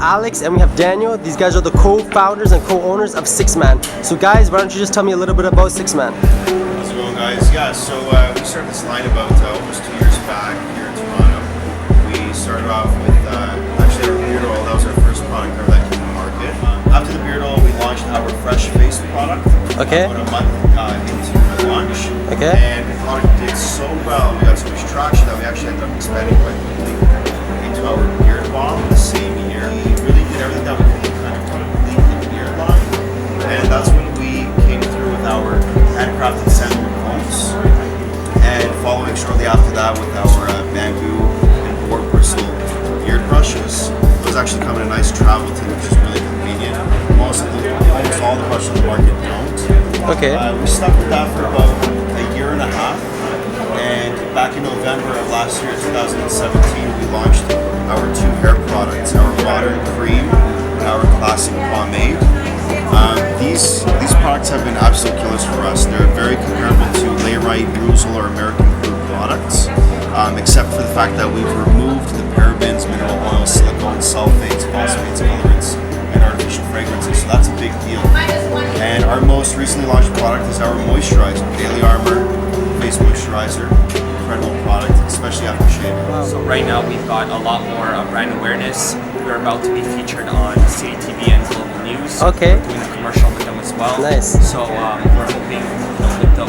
Alex and we have Daniel. These guys are the co-founders and co-owners of Six Man. So guys, why don't you just tell me a little bit about Six Man? How's it going, guys? Yeah, so we started this line about almost 2 years back here in Toronto. We started off with actually our beard oil. That was our first product ever that came to market. After the beard oil, we launched our fresh face product. Okay. About a month into the launch. Okay. And the product did so well. We got so much traction that we actually ended up expanding quite quickly into our beard balm the same year. We really did everything that we could kind of complete the beard line. And that's when we came through with our handcrafted sandalwood combs. And following shortly after that with our bamboo and boar bristle beard brushes. Those actually come in a nice travel tin, which is really convenient. Almost all the brushes on the market don't. Okay. We stuck with that for about a year and a half. And back in November of last year, 2017, we launched our two hair products, our modern cream and our classic pomade. These products have been absolute killers for us. They're very comparable to Layrite, Bruzel, or American Crew products, except for the fact that we've removed the parabens, mineral oils, silicones, sulfates, phosphates, colorants, and artificial fragrances. So that's a big deal. And our most recently launched product is our moisturizer, Daily Armor Face Moisturizer. Incredible product, especially after shaving. So right now we've got a lot more brand awareness. We're about to be featured on City TV and Global News. Okay. We're doing a commercial with them as well. Nice. So we're hoping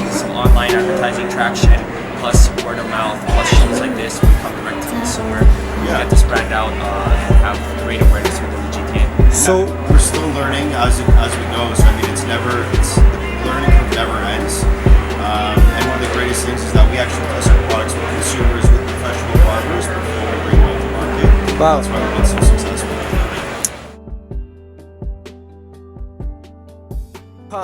with some online advertising traction, plus word of mouth, plus shows like this, we come direct to the consumer. We get this brand out and have great awareness within the GTA. So we're still learning as we go. So I mean, it's the learning curve never ends. And one of the greatest things is that we actually test our products with consumers, with professional barbers before we bring them out to market. Wow. That's why we've been so successful.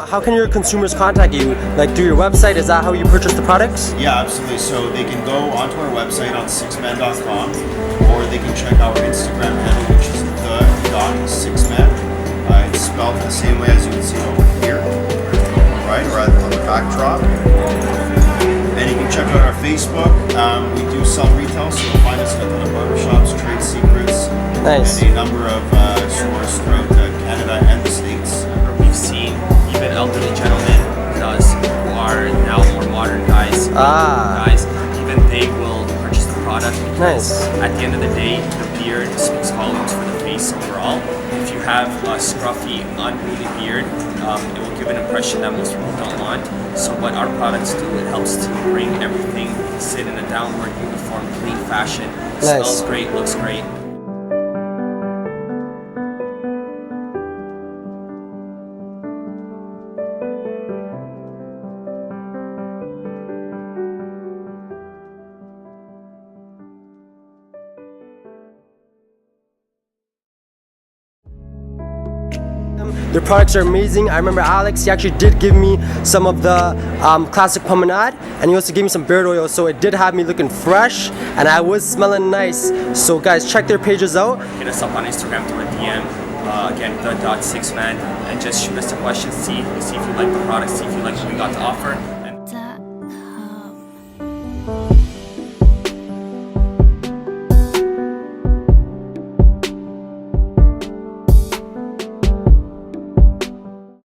how can your consumers contact you? Like through your website? Is that how you purchase the products? Yeah, absolutely. So they can go onto our website on sixman.com, or they can check our Instagram handle, which is the.sixman. It's spelled the same way as you can see over here, right, or on the backdrop. And you can check out our Facebook. We do sell retail, so you'll find us at the barbershops, trade secrets, Nice. and a number of stores throughout Canada and the States. We've seen even elderly gentlemen who are now more modern guys, even they will purchase the product because Nice. at the end of the day, the beard speaks volumes for the face overall. If you have a scruffy, unruly beard, it will give an impression that most people don't want. So what our products do, it helps to bring everything, sit in a downward, uniform, clean fashion. Smells great, looks great. Their products are amazing. I remember Alex, he actually did give me some of the classic pomade, and he also gave me some beard oil, so it did have me looking fresh, and I was smelling nice. So guys, check their pages out. Hit us up on Instagram through a DM, again, the.sixman, and just shoot us a question, see if you like the product, see if you like what we got to offer. And